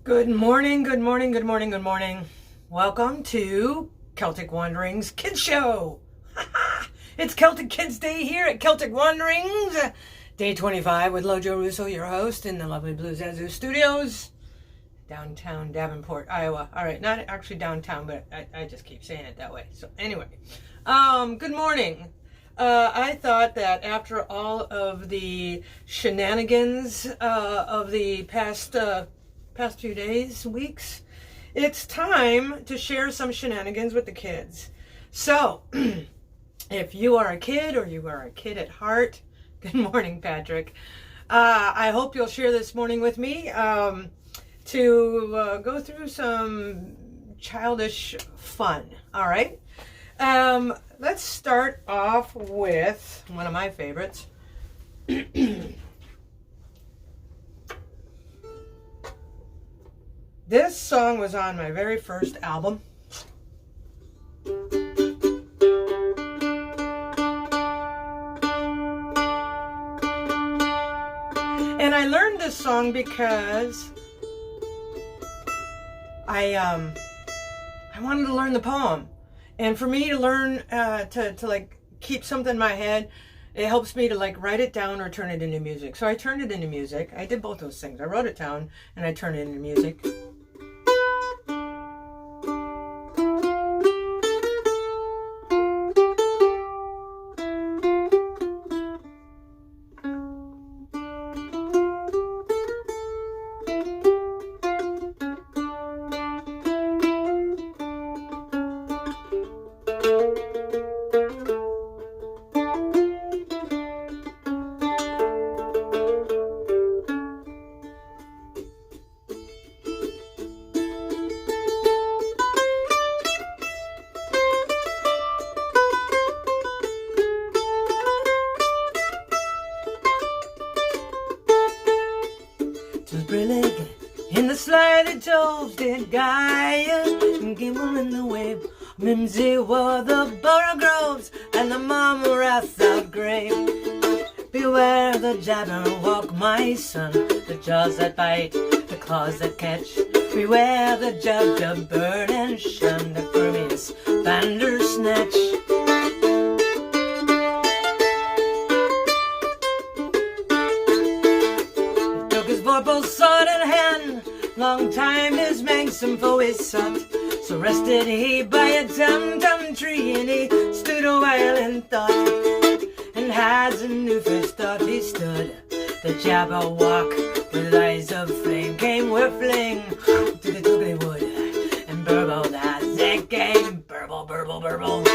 Good morning, good morning, good morning, good morning. Welcome to Celtic Wanderings Kids Show. It's Celtic Kids Day here at Celtic Wanderings, day 25 with Lojo Russo, your host, in the lovely Blue Zazu Studios, downtown Davenport, Iowa. All right, not actually downtown, but I just keep saying it that way. So anyway, good morning. I thought that after all of the shenanigans of the past few days, weeks, it's time to share some shenanigans with the kids. So, if you are a kid or you are a kid at heart, good morning, Patrick. I hope you'll share this morning with me to go through some childish fun. All right. Let's start off with one of my favorites. This song was on my very first album. And I learned this song because I wanted to learn the poem. And for me to learn to like keep something in my head, it helps me to like write it down or turn it into music. So I turned it into music. I did both those things. I wrote it down and I turned it into music. Brillig in the sliding toes did Gaia and gimble in the wave. Mimsy wore the borough groves and the marmorath out grave. Beware the jabberwock, my son, the jaws that bite, the claws that catch. Beware the jub bird and shun the Burmese bandersnatch. Vorpal sword in hand, long time his manxome foe is sought. So rested he by a tum-tum tree, and he stood a while in thought. And as a new first thought he stood, the Jabberwock with eyes of flame came whiffling to the toogly wood, and burbled as it came. Burble, burble, burble.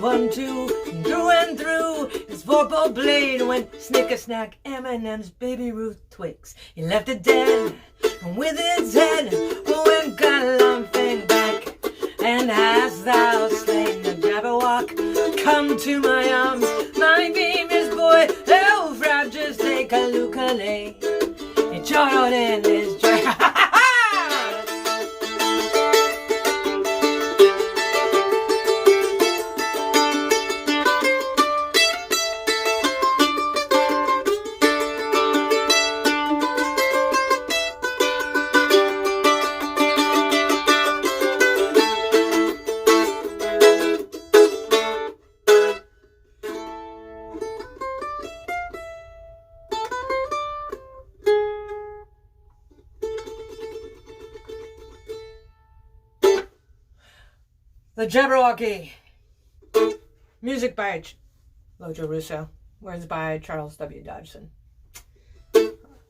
One, two, through and through his vorpal blade went snick-a-snack, Eminem's Baby Ruth Twix. He left it dead, and with its head went galumphing back. And hast thou slain the Jabberwock, come to my arms, my beamish boy, elf rap, just take a look-a-lay. He chortled in his drag. The Jabberwocky. Music by Lojo Russo. Words by Charles W. Dodgson.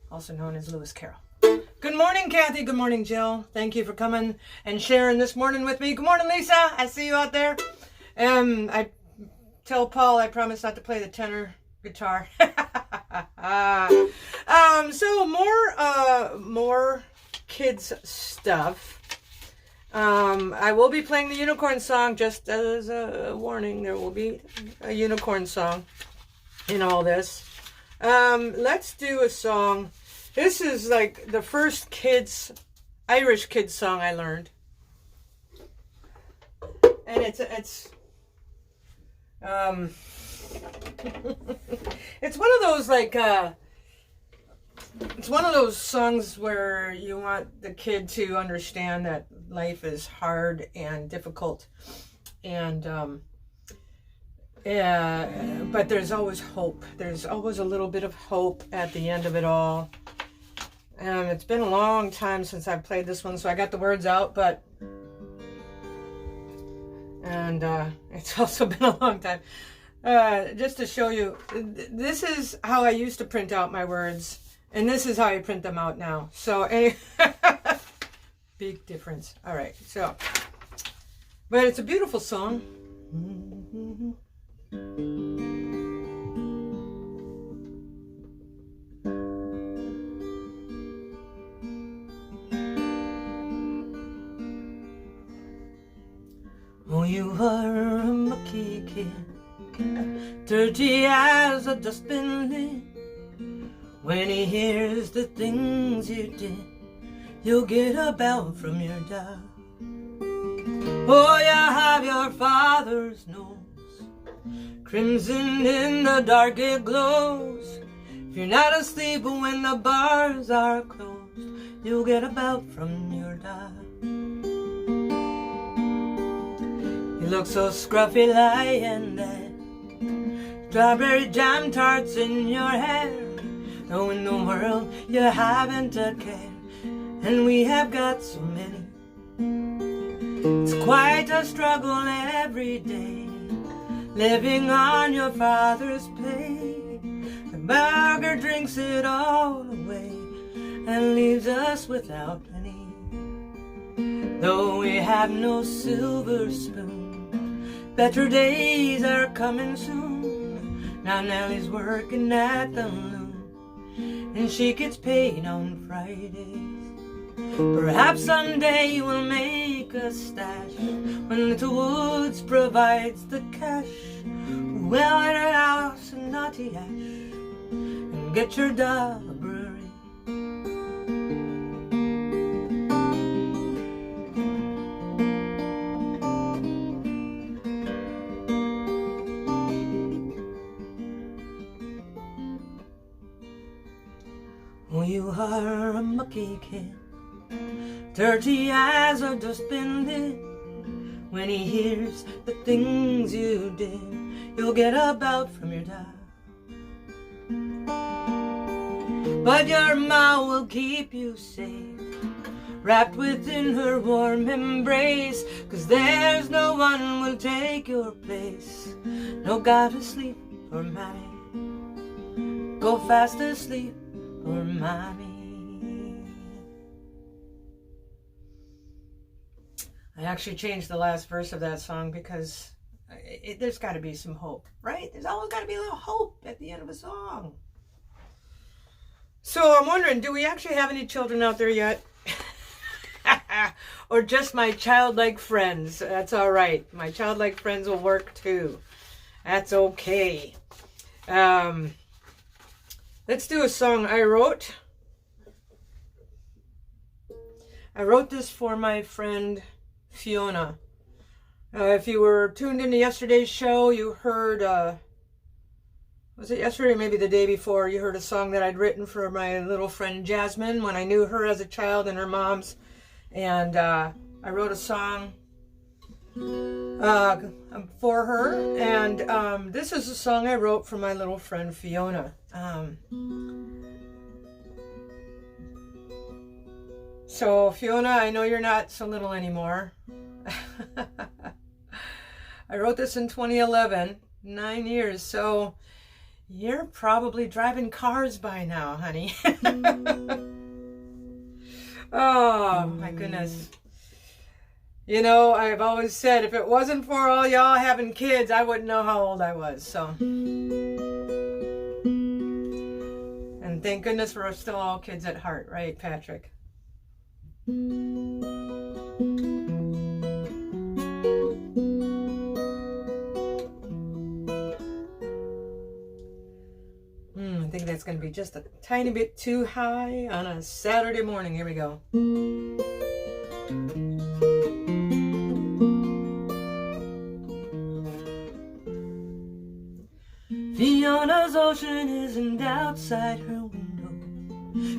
Also known as Lewis Carroll. Good morning, Kathy. Good morning, Jill. Thank you for coming and sharing this morning with me. Good morning, Lisa. I see you out there. I tell Paul I promise not to play the tenor guitar. So more kids stuff. I will be playing the unicorn song, just as a warning. There will be a unicorn song in all this. Let's do a song. This is like the first Irish kids song I learned. And it's it's one of those like it's one of those songs where you want the kid to understand that life is hard and difficult, and but there's always hope. There's always a little bit of hope at the end of it all. It's been a long time since I've played this one, so I got the words out, but it's also been a long time. Just to show you, this is how I used to print out my words, and this is how I print them out now. So, big difference. All right, so, but it's a beautiful song. Oh, you are a mucky kid, dirty as a dustbin lid. When he hears the things you did, you'll get a bell from your dad. Oh, you have your father's nose, crimson in the dark it glows. If you're not asleep when the bars are closed, you'll get a bell from your dad. You look so scruffy lying there, strawberry jam tarts in your hair. Oh, in the world you haven't a care, and we have got so many. It's quite a struggle every day, living on your father's pay. The beggar drinks it all away and leaves us without any. Though we have no silver spoon, better days are coming soon. Now Nellie's working at the loom, and she gets paid on Fridays. Perhaps someday we'll make a stash when Little Woods provides the cash. Well, at her house in Naughty Ash and get your dollar brewery. Oh, you are a mucky kid, dirty as a dustbin lid. When he hears the things you did, you'll get a belt from your dad. But your ma will keep you safe, wrapped within her warm embrace, 'cause there's no one will take your place. No gotta sleep for mommy, go fast asleep for mommy. I actually changed the last verse of that song because there's got to be some hope, right? There's always got to be a little hope at the end of a song. So I'm wondering, do we actually have any children out there yet? Or just my childlike friends? That's all right. My childlike friends will work too. That's okay. Let's do a song I wrote. I wrote this for my friend Fiona. If you were tuned into yesterday's show, you heard, was it yesterday or maybe the day before, you heard a song that I'd written for my little friend Jasmine when I knew her as a child and her mom's. And I wrote a song for her. And this is a song I wrote for my little friend Fiona. So Fiona, I know you're not so little anymore. I wrote this in 2011, 9 years, so you're probably driving cars by now, honey. Oh, my goodness. You know, I've always said, if it wasn't for all y'all having kids, I wouldn't know how old I was, so. And thank goodness we're still all kids at heart, right, Patrick? it's going to be just a tiny bit too high on a Saturday morning. Here we go. Fiona's ocean isn't outside her window.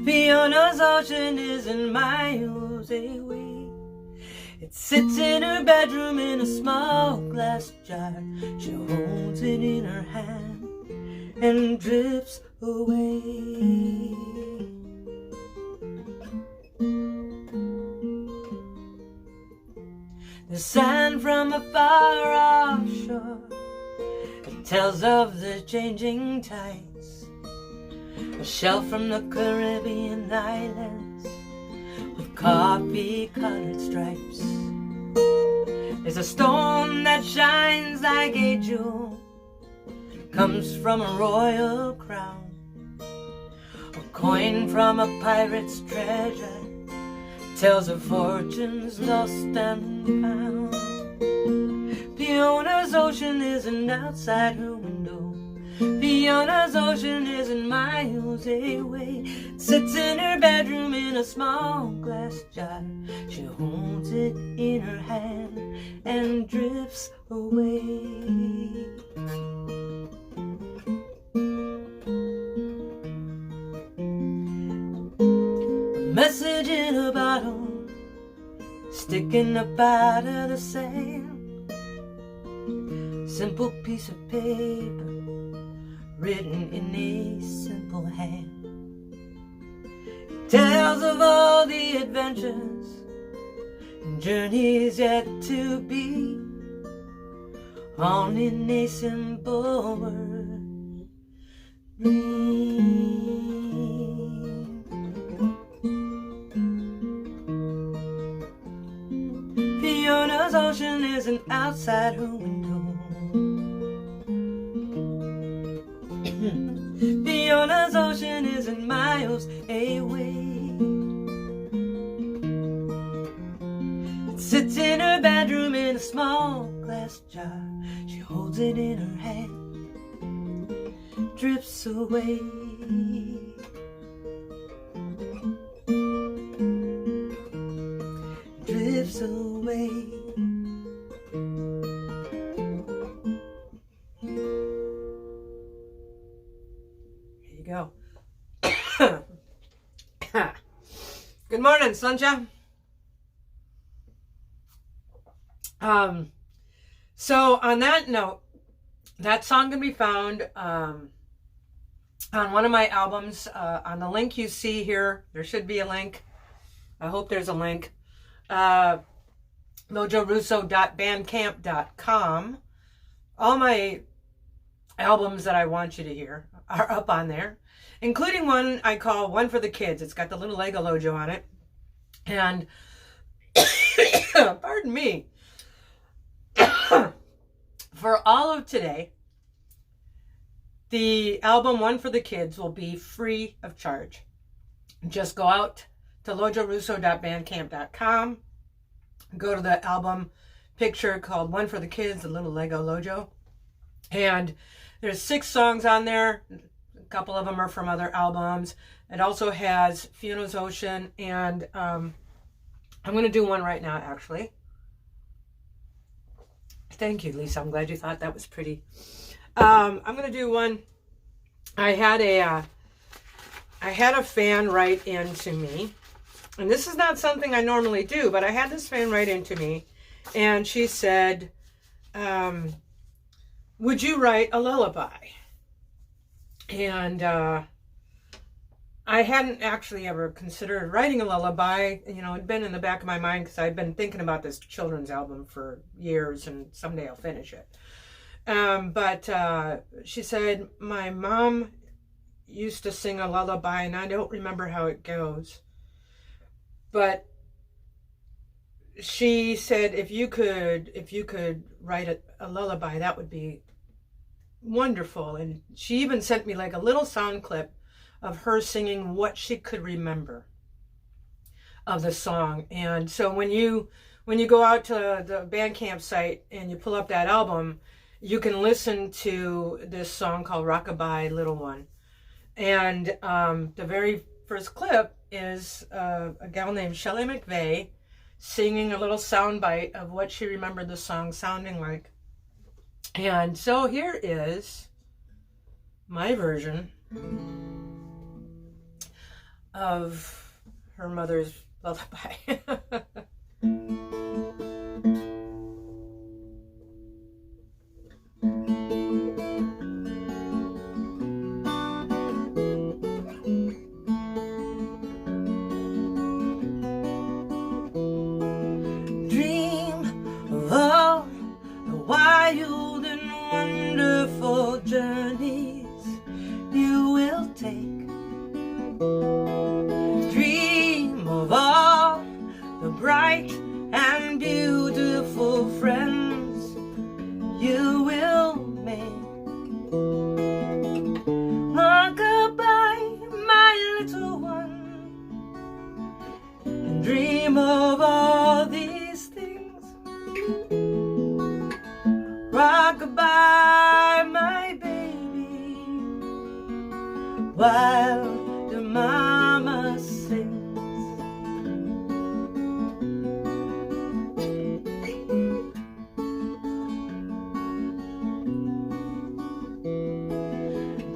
Fiona's ocean isn't miles away. It sits in her bedroom in a small glass jar. She holds it in her hand and drifts away. The sand from a far off shore, it tells of the changing tides. A shell from the Caribbean islands with coffee-colored stripes. There's a stone that shines like a jewel, comes from a royal crown. A coin from a pirate's treasure tells of fortunes lost and found. Fiona's ocean isn't outside her window. Fiona's ocean isn't miles away. Sits in her bedroom in a small glass jar. She holds it in her hand and drifts away. A message in a bottle, sticking up out of the sand. Simple piece of paper, written in a simple hand. It tells of all the adventures and journeys yet to be, all in a simple word: dream. Fiona's ocean isn't outside her window. Fiona's ocean isn't miles away. It sits in her bedroom in a small glass jar. She holds it in her hand, drifts away. Drifts away. Go. Good morning, sunshine. So on that note, that song can be found on one of my albums. On the link you see here, there should be a link. I hope there's a link. lojorusso.bandcamp.com. All my albums that I want you to hear are up on there, including one I call One for the Kids. It's got the little Lego Lojo on it. And pardon me. For all of today, the album One for the Kids will be free of charge. Just go out to lojorusso.bandcamp.com, go to the album picture called One for the Kids, the little Lego Lojo, and there's 6 songs on there. A couple of them are from other albums. It also has Fiona's Ocean, and I'm going to do one right now, actually. Thank you, Lisa. I'm glad you thought that was pretty. I'm going to do one. I had a fan write into me, and this is not something I normally do, but I had this fan write into me, and she said, would you write a lullaby? And I hadn't actually ever considered writing a lullaby. You know, it'd been in the back of my mind because I'd been thinking about this children's album for years, and someday I'll finish it. But she said, my mom used to sing a lullaby, and I don't remember how it goes. But she said, if you could write a lullaby, that would be wonderful. And she even sent me like a little sound clip of her singing what she could remember of the song. And so when you go out to the Bandcamp site and you pull up that album, you can listen to this song called Rockabye Little One. And the very first clip is a gal named Shelley McVeigh singing a little soundbite of what she remembered the song sounding like. And so here is my version of her mother's lullaby. Wild and wonderful journeys you will take. Dream of all the bright and beautiful friends you will make. Rock-a-bye, my little one, and dream of all these things. Rock-a-bye, my baby, while your mama sings.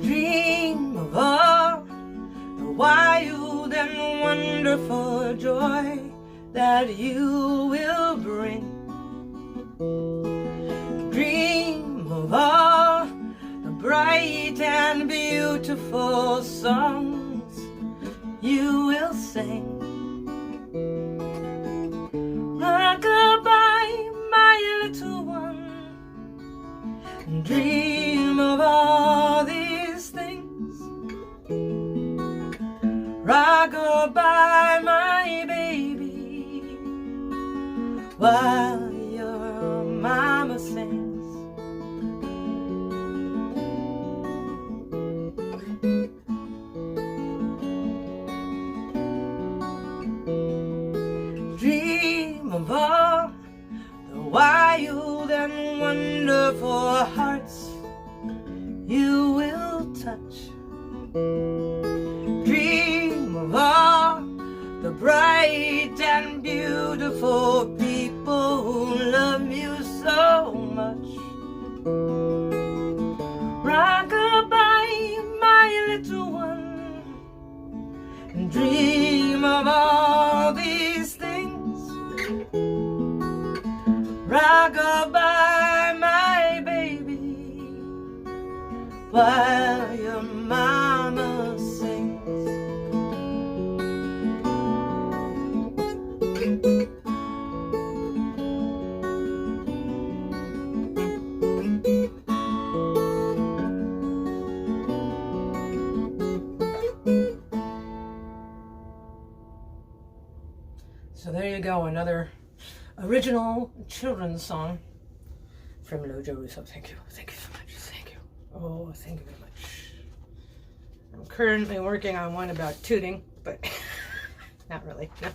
Dream of all the wild and wonderful joy that you will bring. Dream of all the bright and beautiful songs you will sing. Rock-a-bye, my little one, and dream of all these things. Rock-a-bye, my baby, while your mama sings. Dream of all the wild and wonderful hearts you will touch. Dream of all the bright and beautiful people who love you so much. Rock-a-bye, my little one, and dream of all these things. Rock-a-bye, my baby, while your mama sings. So there you go, another original children's song from Lojo Russo. Thank you so much, thank you. Oh, thank you very much. I'm currently working on one about tooting, but not really, no.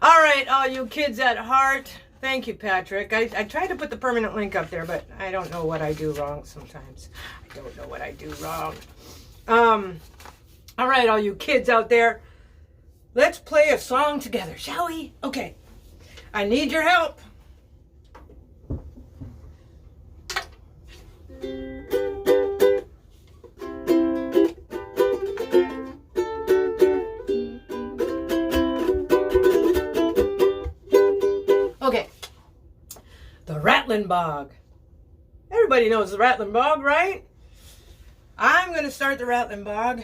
All right, all you kids at heart, thank you, Patrick. I tried to put the permanent link up there, but I don't know what I do wrong sometimes. I don't know what I do wrong. All right, all you kids out there, let's play a song together, shall we? Okay, I need your help. Okay, the Rattling Bog. Everybody knows the Rattling Bog, right? I'm going to start the Rattling Bog.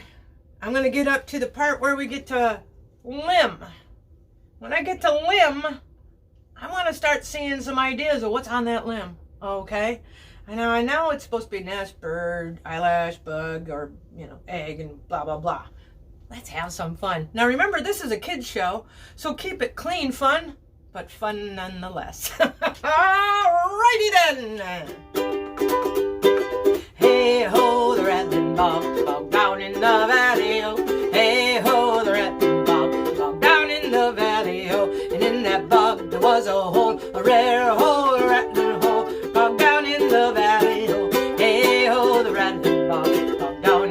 I'm going to get up to the part where we get to limb. When I get to limb, I want to start seeing some ideas of what's on that limb. Okay? I know it's supposed to be nest, bird, eyelash, bug, or, egg, and blah, blah, blah. Let's have some fun. Now remember, this is a kid's show, so keep it clean fun, but fun nonetheless. Alrighty then. Hey ho, the rattling bog, bog down in the valley, oh. Hey ho, the rattling bog, bog down in the valley, oh. And in that bog there was a hole, a rare hole, a rattling hole, bog down in the valley, oh. Hey ho, the rattling bog, bog down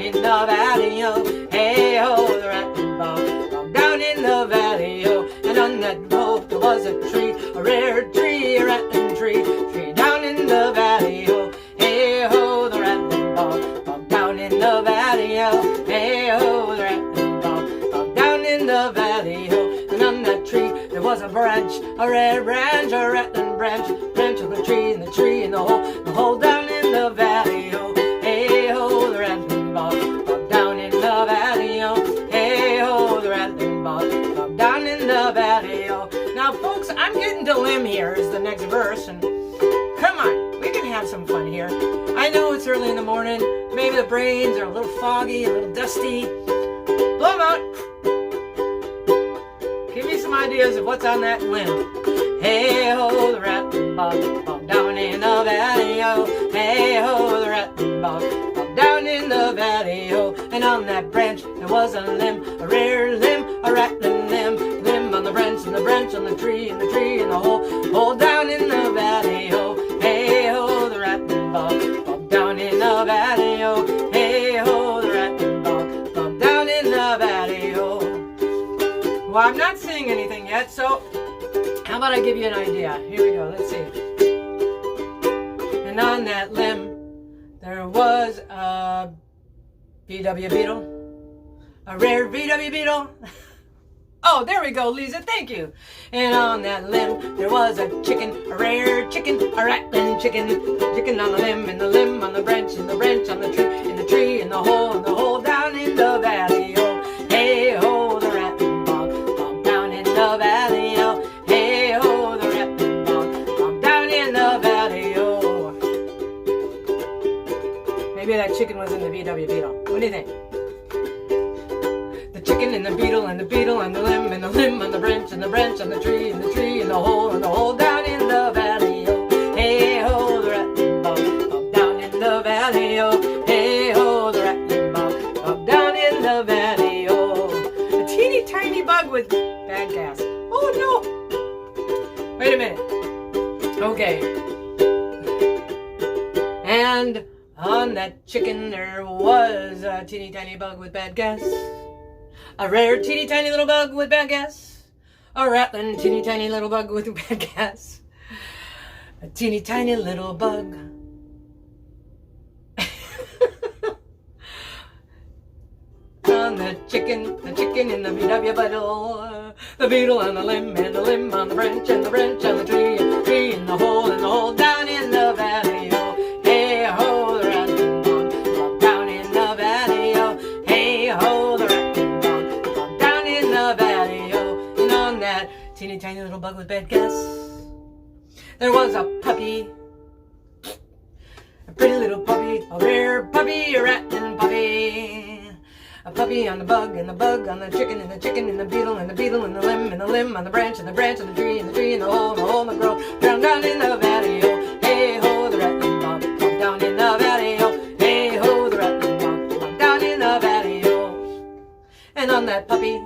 on that hole there was a tree, a rare tree, a rattling tree, tree down in the valley, oh, hey ho, the rattling bog down in the valley, oh, hey ho, the rattling bog down in the valley, oh, and on that tree there was a branch, a rare branch, a rattling branch, branch of the tree, and the tree in the hole down in the valley, oh, hey ho, the rattling bog down in the valley, oh, hey ho, the rattling bog down in the valley, oh. Now folks, I'm getting to limb here is the next verse, and come on, we can have some fun here. I know it's early in the morning, maybe the brains are a little foggy, a little dusty. Blow them out. Give me some ideas of what's on that limb. Hey ho, the rattling bog down in the valley, oh. Hey ho, the rattling bog down in the valley, oh. And on that branch there was a limb, a rare limb, a rattling limb, limb on the branch, and the branch on the tree, and the tree in the hole down in the valley, oh. Hey ho, the rattling bog down in the valley, oh. Hey ho, the rattling bog down in the valley, oh. Well, I'm not seeing anything yet, so how about I give you an idea? Here we go, let's see. And on that limb there was a VW beetle, a rare VW beetle. Oh, there we go, Lisa, thank you. And on that limb there was a chicken, a rare chicken, a rattling chicken, chicken on the limb, and the limb on the branch, and the branch on the tree, in the tree, in the hole down in the valley, oh. Hey ho, the rattling bog down in the valley, oh. Hey ho, the rattling bog down in the valley, oh. Maybe that chicken was in the VW beetle. What do you think? The chicken and the beetle, and the beetle and the limb, and the limb on the branch, and the branch on the tree, and the tree and the hole down in the valley, oh. Hey ho, the rattling bog down in the valley, oh. Hey ho, the rattling bog down in the valley, oh. A teeny tiny bug with bad gas. Oh no! Wait a minute. Okay. And on that chicken there was a teeny tiny bug with bad gas. A rare teeny tiny little bug with bad gas. A rattling teeny tiny little bug with bad gas. A teeny tiny little bug. On the chicken in the VW beetle. The beetle on the limb, and the limb on the branch, and the branch on the tree, and the tree in the hole down in the valley, oh. Hey ho, the rattling bog down in the valley, oh. Hey ho, the rattling bog down in the valley, oh. And on that teeny tiny little bug with bad gas there was a puppy, a pretty little puppy, a rare puppy, a rattling puppy. A puppy on the bug, and the bug on the chicken, and the chicken, and the beetle, and the beetle, and the limb on the branch, and the branch on the tree, and the tree in the hole, and the grove down in the valley, oh. Hey ho, the rattling bog down in the valley, oh. Hey ho, the rattling bog down in the valley, oh. And on that puppy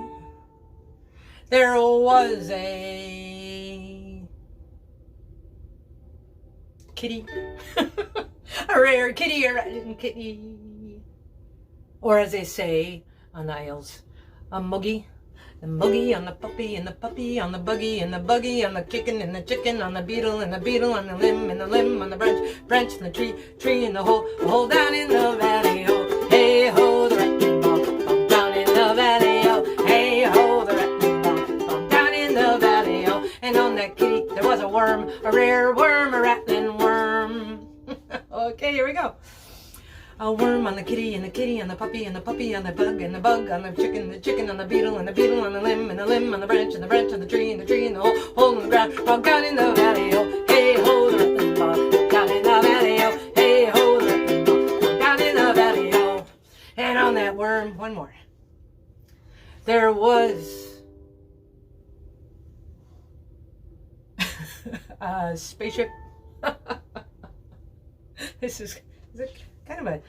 there was a kitty, a rare kitty, a rattling kitty. Or as they say on the Isles, a muggy. The muggy on the puppy, and the puppy on the buggy, and the buggy on the chicken, and the chicken on the beetle, and the beetle on the limb, and the limb on the branch on the tree, tree in the hole down in the valley, oh. Hey ho, the rattling bog down in the valley, oh. Hey ho, the rattling bog down in the valley, oh. And on that kitty there was a worm, a rare worm, a rattling worm. Okay, here we go. A worm on the kitty, and the kitty on the puppy, and the puppy on the bug, and the bug on the chicken on the beetle, and the beetle on the limb, and the limb on the branch, and the branch on the tree, and the tree in the hole in the ground, bog down in the valley, oh. Hey ho, the rattling bog down in the valley, oh. Hey ho, the rattling bog down in the valley, oh. And on that worm, one more, there was a spaceship. This is it kind of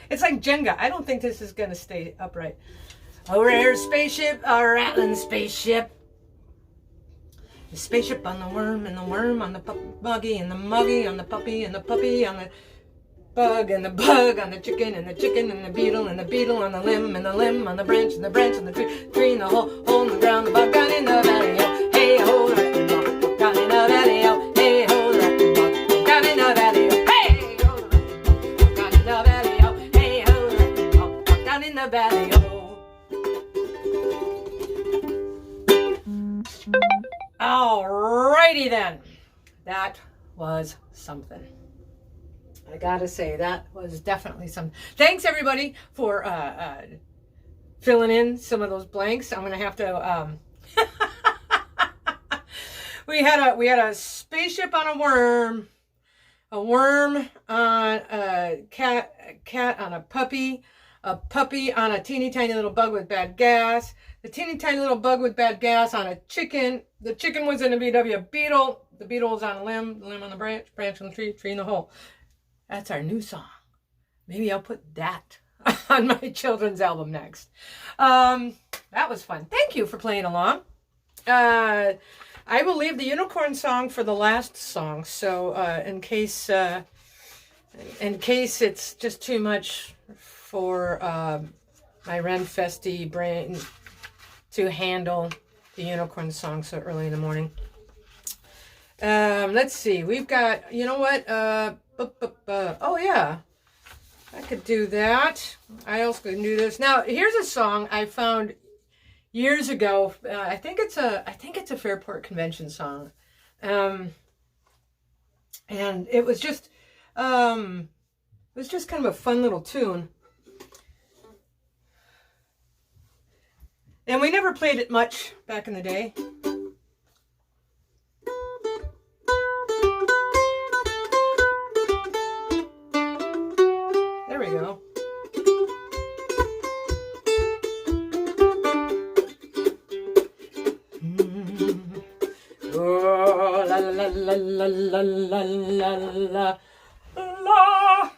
it's like Jenga. I don't think this is going to stay upright. A rare spaceship, a rattling spaceship. The spaceship on the worm, and the worm on the muggy, and the muggy on the puppy, and the puppy on the bug, and the bug on the chicken, and the chicken and the beetle on the limb, and the limb on the branch, and the branch on the tree, tree in the hole in the ground, the bug down in the valley, oh. Hey Alrighty then. That was something. I gotta say, that was definitely something. Thanks everybody for filling in some of those blanks. I'm gonna have to we had a spaceship on a worm on a cat on a puppy on a teeny tiny little bug with bad gas, the teeny tiny little bug with bad gas on a chicken, the chicken was in a VW beetle, the beetle was on a limb, the limb on the branch on the tree, tree in the hole. That's our new song. Maybe I'll put that on my children's album next. That was fun. Thank you for playing along. I will leave the unicorn song for the last song, so in case it's just too much for my Renfesty brain to handle the unicorn song so early in the morning. Let's see. We've got, you know what? Oh yeah, I could do that. I also can do this. Now, here's a song I found years ago. I think it's a Fairport Convention song, and it was just kind of a fun little tune. And we never played it much back in the day. There we go. Oh, la la la la la la la la la.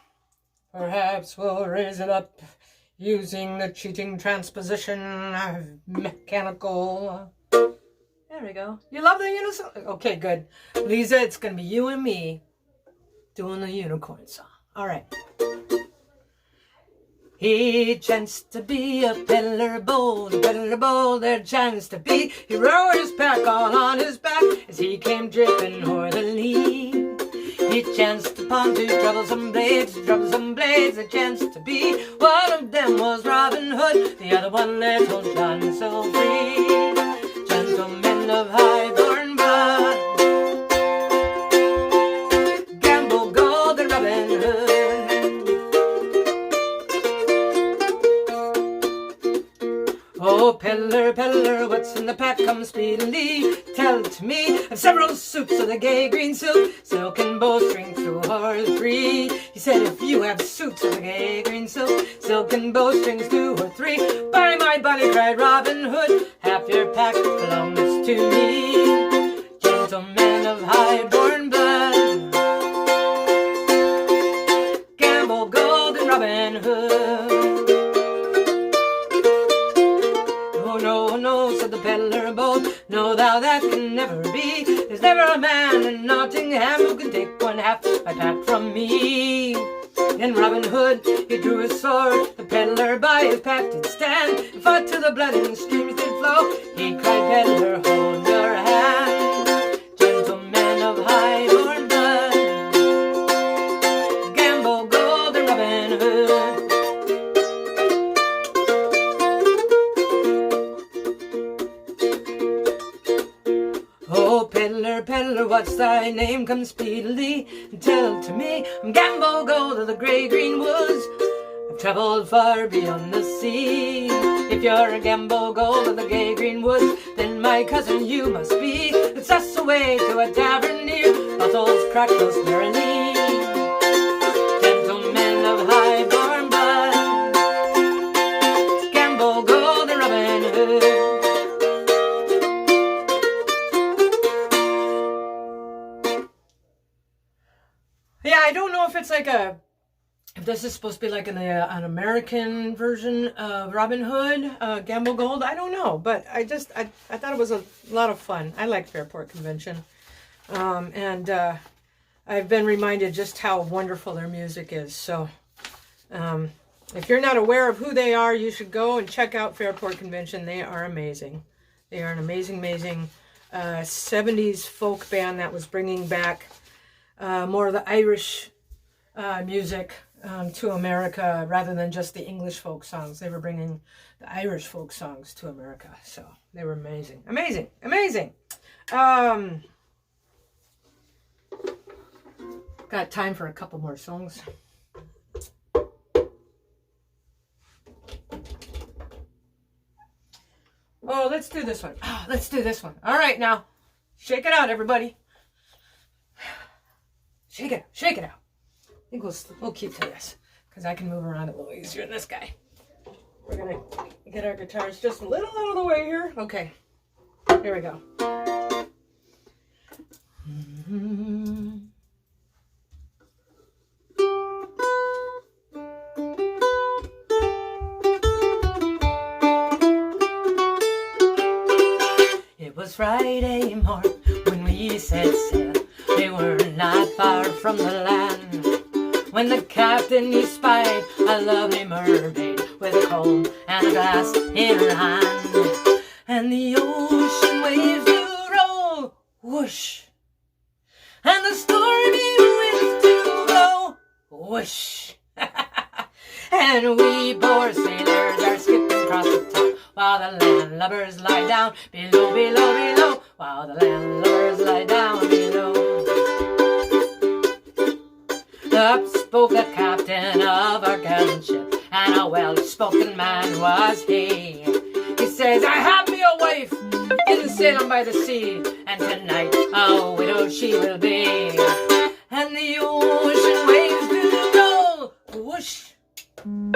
Perhaps we'll raise it up using the cheating transposition of mechanical. There we go. You love the unicorn? Okay, good. Lisa, it's going to be you and me doing the unicorn song. All right. He chanced to be a peddler bold, there chanced to be. He rode his pack all on his back as he came dripping o'er the lea. He chanced upon two troublesome blades, there chanced to be. One of them was Robin Hood, the other one little John so free. Gentlemen of high-born blood, gamble gold and Robin Hood. Oh, peddler, peddler, what's in the pack? Come speedily, tell it to me. I've several suits of the gay green silk, silk and bowstring 2 or 3. He said, if you have suits of the gay green silk, silk and bowstrings 2 or 3, by my body, cried Robin Hood, half your pack belongs to me. Gentlemen of high-born blood, gamble gold and Robin Hood. No, said the peddler bold, no, thou that can never be. There's never a man in Nottingham who can take 1/2 my pack from me. Then Robin Hood, he drew his sword, the peddler by his pack did stand, and fought till the blood and streams did flow. He cried, peddler, hold your hand. Gentlemen of high-born blood, gamble gold and Robin Hood. Oh, peddler, peddler, what's thy name? Come speedily and tell it to me. I'm Gamble Gold of the grey green woods, I've travelled far beyond the sea. If you're a Gamble Gold of the gay green woods, then my cousin you must be. It's us away to a tavern near Bottles, Crackles, merrily. Gentlemen of high-born blood, Gamble Gold and Robin Hood. Yeah, I don't know if it's like if this is supposed to be like an American version of Robin Hood, Gamble Gold. I don't know, but I thought it was a lot of fun. I like Fairport Convention, and I've been reminded just how wonderful their music is. So, if you're not aware of who they are, you should go and check out Fairport Convention. They are amazing. They are an amazing 70s folk band that was bringing back more of the Irish music to America rather than just the English folk songs. They were bringing the Irish folk songs to America. So they were amazing. Amazing. Amazing. Got time for a couple more songs. Oh, let's do this one. Oh, let's do this one. All right, now. Shake it out, everybody. Shake it out. I think we'll keep to this because I can move around a little easier than this guy. We're going to get our guitars just a little out of the way here. Okay. Here we go. It was Friday morning when we set sail. We were not far from the land, when the captain he spied a lovely mermaid with a comb and a glass in her hand. And the ocean waves do roll, whoosh, and the stormy winds do blow, whoosh. And we poor sailors are skipping across the top, while the landlubbers lie down below, below, below, while the landlubbers lie down below. Up spoke the captain of our gallant ship, and a well-spoken man was he. He says, I have me a wife in Salem by the sea, and tonight a widow she will be. And the ocean waves do roll, whoosh. And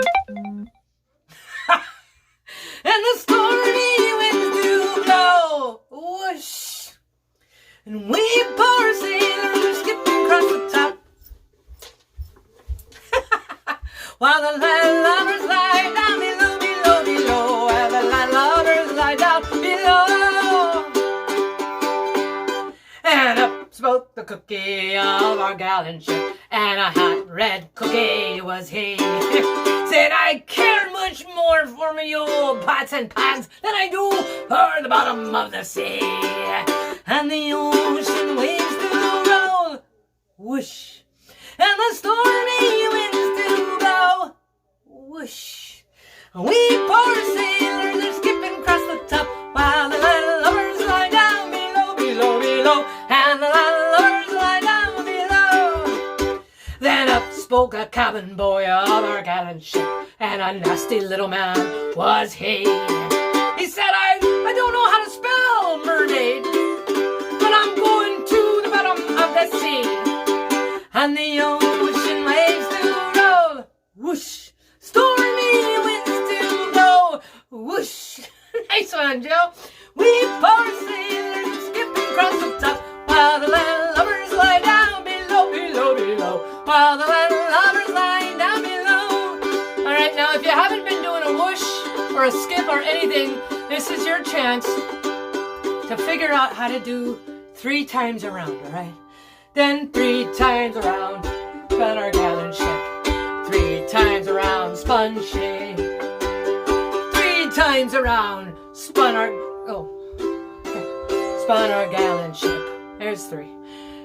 the stormy winds do blow, whoosh. And we poor sailors are skipping across the top, while the landlubbers lie down below, below, below, while the landlubbers lie down below. And up spoke the cookie of our gallant ship, and a hot red cookie was he. Said, I care much more for me old pots and pans than I do for the bottom of the sea. And the ocean waves do roll, whoosh, and the stormy winds do blow, whoosh. We poor sailors are skipping across the top, while the landlubbers lie down below, below, below, and the landlubbers lie down below. Then up spoke a cabin boy of our gallant ship, and a nasty little man was he. He said, I don't know how to spell mermaid, but I'm going to the bottom of the sea. And the ocean waves do roll, whoosh, stormy winds do blow, whoosh. Nice one, Joe. We poor sailors are skipping across the top, while the landlubbers lie down below, below, below, while the landlubbers lie down below. All right, now if you haven't been doing a whoosh or a skip or anything, this is your chance to figure out how to do 3 times around, all right? Then 3 times around, spun our gallant ship. 3 times around, spun she. 3 times around, spun our gallant ship. There's 3.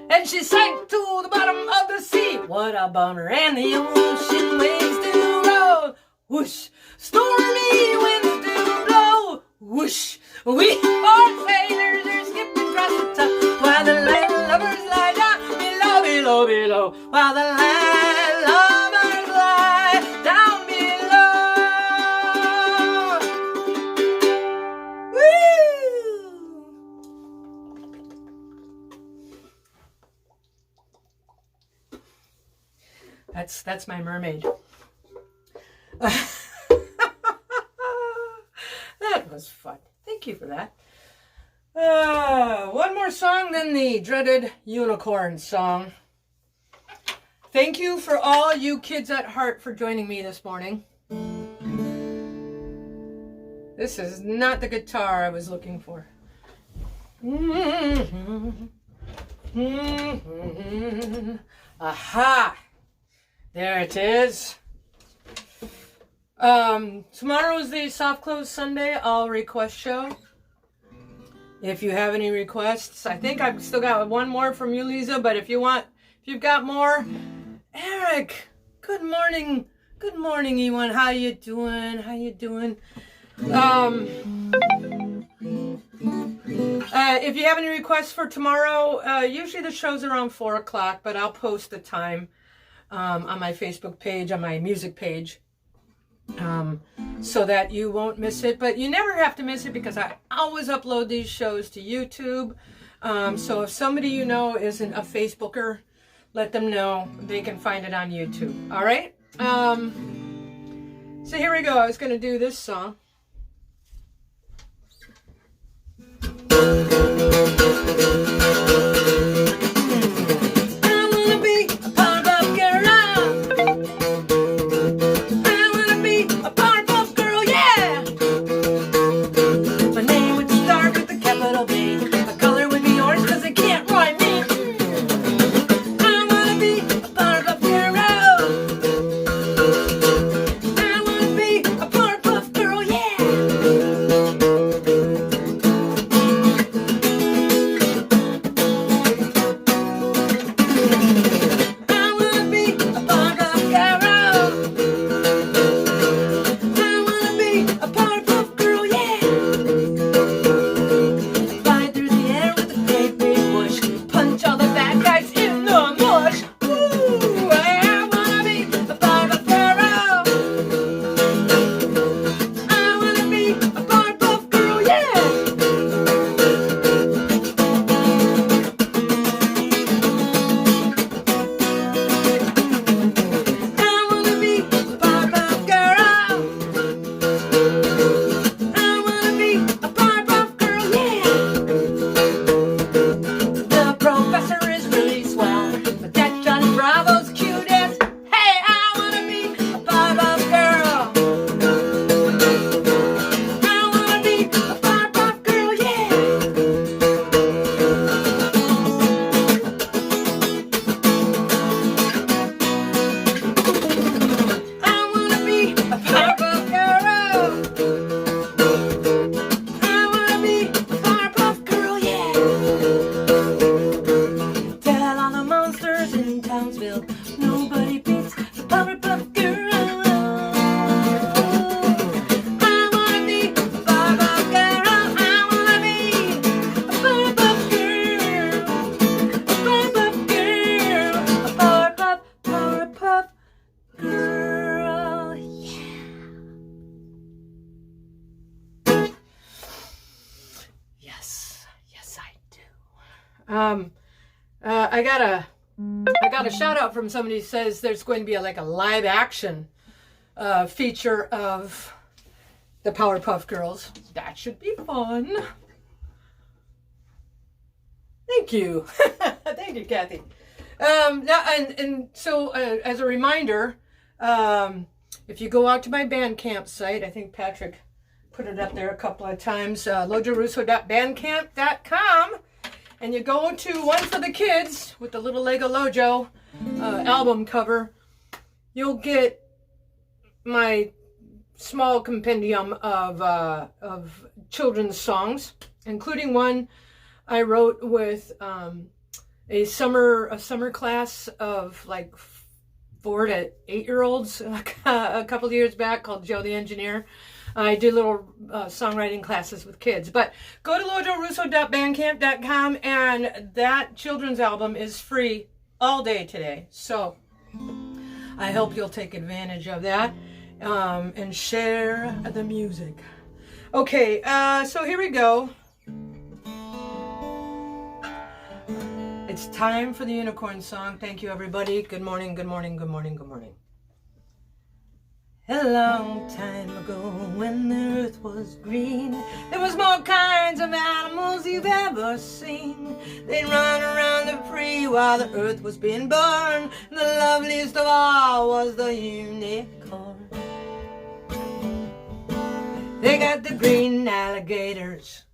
And she sank to the bottom of the sea. What a bummer. And the ocean waves do roll, whoosh. Stormy winds do blow, whoosh. We poor sailors are skipping across the top, while the landlubbers lie down below, below, below, while the landlubbers lie down below. Woo! That's my mermaid. That was fun. Thank you for that. One more song, then the dreaded unicorn song. Thank you for all you kids at heart for joining me this morning. This is not the guitar I was looking for. Aha! There it is. Tomorrow's the Soft Close Sunday all request show. If you have any requests, I think I've still got one more from you, Lisa, but if you've got more, Eric, good morning. Good morning, Ewan. How you doing? If you have any requests for tomorrow, usually the show's around 4 o'clock, but I'll post the time on my Facebook page, on my music page, so that you won't miss it. But you never have to miss it because I always upload these shows to YouTube. So if somebody you know isn't a Facebooker, let them know. They can find it on YouTube. All right? So here we go. I was going to do this song. I got a shout out from somebody who says there's going to be a live action feature of the Powerpuff Girls. That should be fun. Thank you. Thank you, Kathy. So as a reminder, if you go out to my Bandcamp site, I think Patrick put it up there a couple of times, lojorusso.bandcamp.com, and you go to One for the Kids with the little Lego Lojo album cover, you'll get my small compendium of children's songs, including one I wrote with a summer class of 4 to 8-year-olds a couple of years back called Joe the Engineer. I did little songwriting classes with kids. But go to lojorusso.bandcamp.com, and that children's album is free all day today. So I hope you'll take advantage of that and share the music. Okay, so here we go. It's time for the unicorn song. Thank you, everybody. Good morning, good morning, good morning, good morning. A long time ago, when the earth was green, there was more kinds of animals you've ever seen. They'd run around the free while the earth was being born. The loveliest of all was the unicorn. They got the green alligators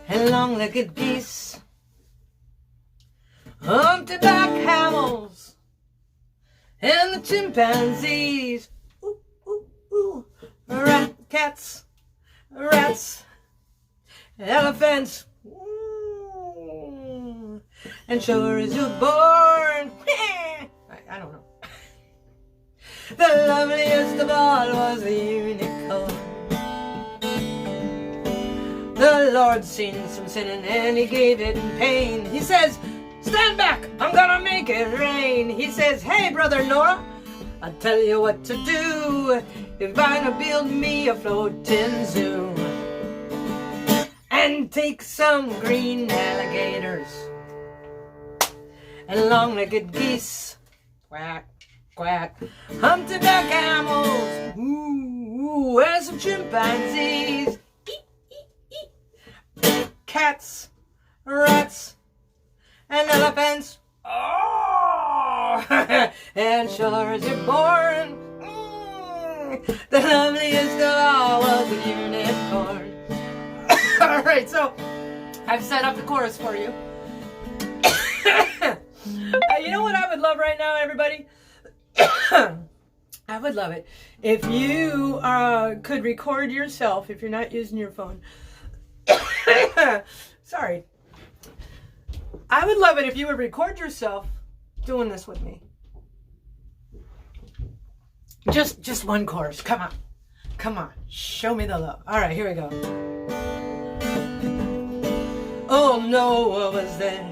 and long-legged geese, humpty back camels, and the chimpanzees. Ooh, ooh, ooh. Cats, rats, elephants. Ooh. And sure as you're born, I don't know. The loveliest of all was the unicorn. The Lord seen some sinning and he gave it in pain. He says, stand back, I'm gonna make it rain. He says, hey brother Noah, I'll tell you what to do. You're gonna build me a floating zoo. And take some green alligators and long-legged geese, quack, quack, humpty-back camels, ooh, and some chimpanzees, cats, rats, and elephants, oh, and sure as you're born, the loveliest of all was a unicorn. All right, so I've set up the chorus for you. You know what I would love right now, everybody? I would love it if you could record yourself if you're not using your phone. Sorry. I would love it if you would record yourself doing this with me. Just one chorus. Come on. Come on. Show me the love. All right, here we go. Oh, Noah was there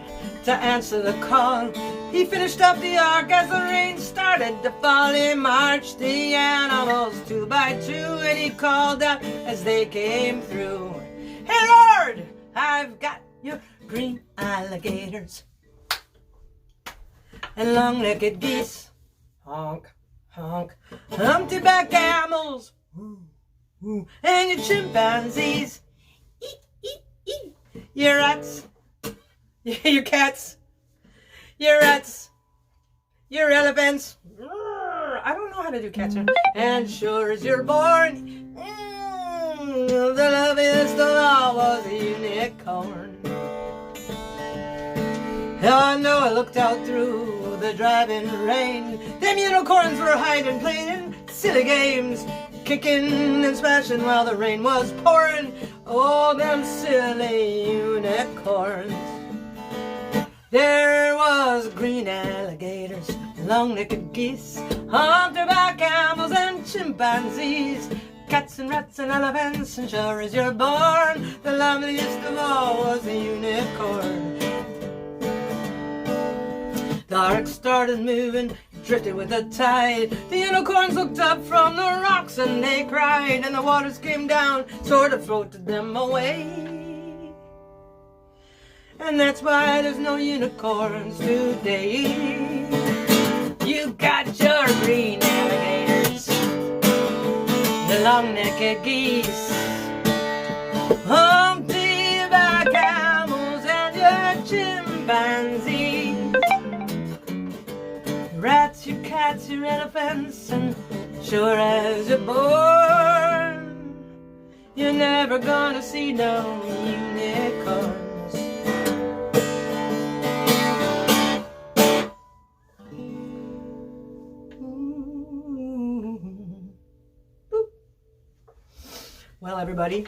to answer the call. He finished up the ark as the rain started to fall. He marched the animals 2 by 2, and he called out as they came through, hey Lord, I've got your green alligators and long-legged geese, honk, honk, humpty-back camels, ooh, ooh, and your chimpanzees, your rats, your cats, your rats, your elephants. I don't know how to do cats. And sure as you're born, the loveliest of all was a unicorn. Oh no, I looked out through the driving rain. Them unicorns were hiding, playing silly games, kicking and smashing while the rain was pouring. Oh, them silly unicorns. There was green alligators, long-legged geese, humpty-back camels and chimpanzees, cats and rats and elephants, and sure as you're born, the loveliest of all was a unicorn. The ark started moving, drifted with the tide. The unicorns looked up from the rocks and they cried, and the waters came down, sort of floated them away. And that's why there's no unicorns today. You got your green alligators, the long-necked geese, humpty-back camels, and your chimpanzees, rats, your cats, your elephants, and sure as you're born, you're never gonna see no unicorns. Well, everybody,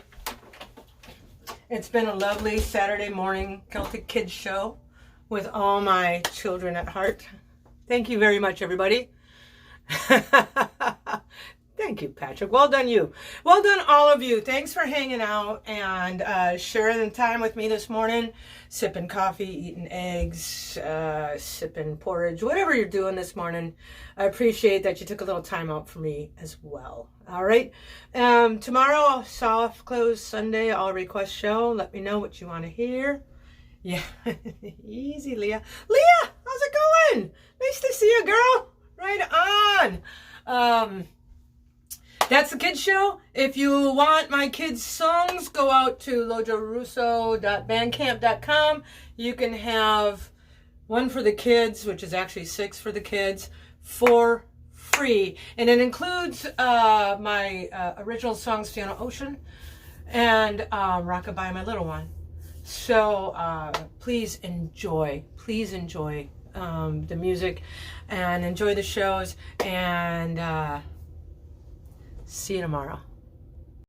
it's been a lovely Saturday morning Celtic Kids show with all my children at heart. Thank you very much, everybody. Thank you, Patrick. Well done, you. Well done, all of you. Thanks for hanging out and sharing the time with me this morning. Sipping coffee, eating eggs, sipping porridge, whatever you're doing this morning. I appreciate that you took a little time out for me as well. All right. Tomorrow, soft close Sunday, all request show. Let me know what you want to hear. Yeah. Easy, Leah. Leah, how's it going? Nice to see you, girl. Right on. That's the kids show. If you want my kids songs, go out to lojorusso.bandcamp.com. You can have one for the kids, which is actually 6 for the kids, for free. And it includes my original song, Fiona Ocean, and Rockabye My Little One. So please enjoy the music and enjoy the shows, and see you tomorrow.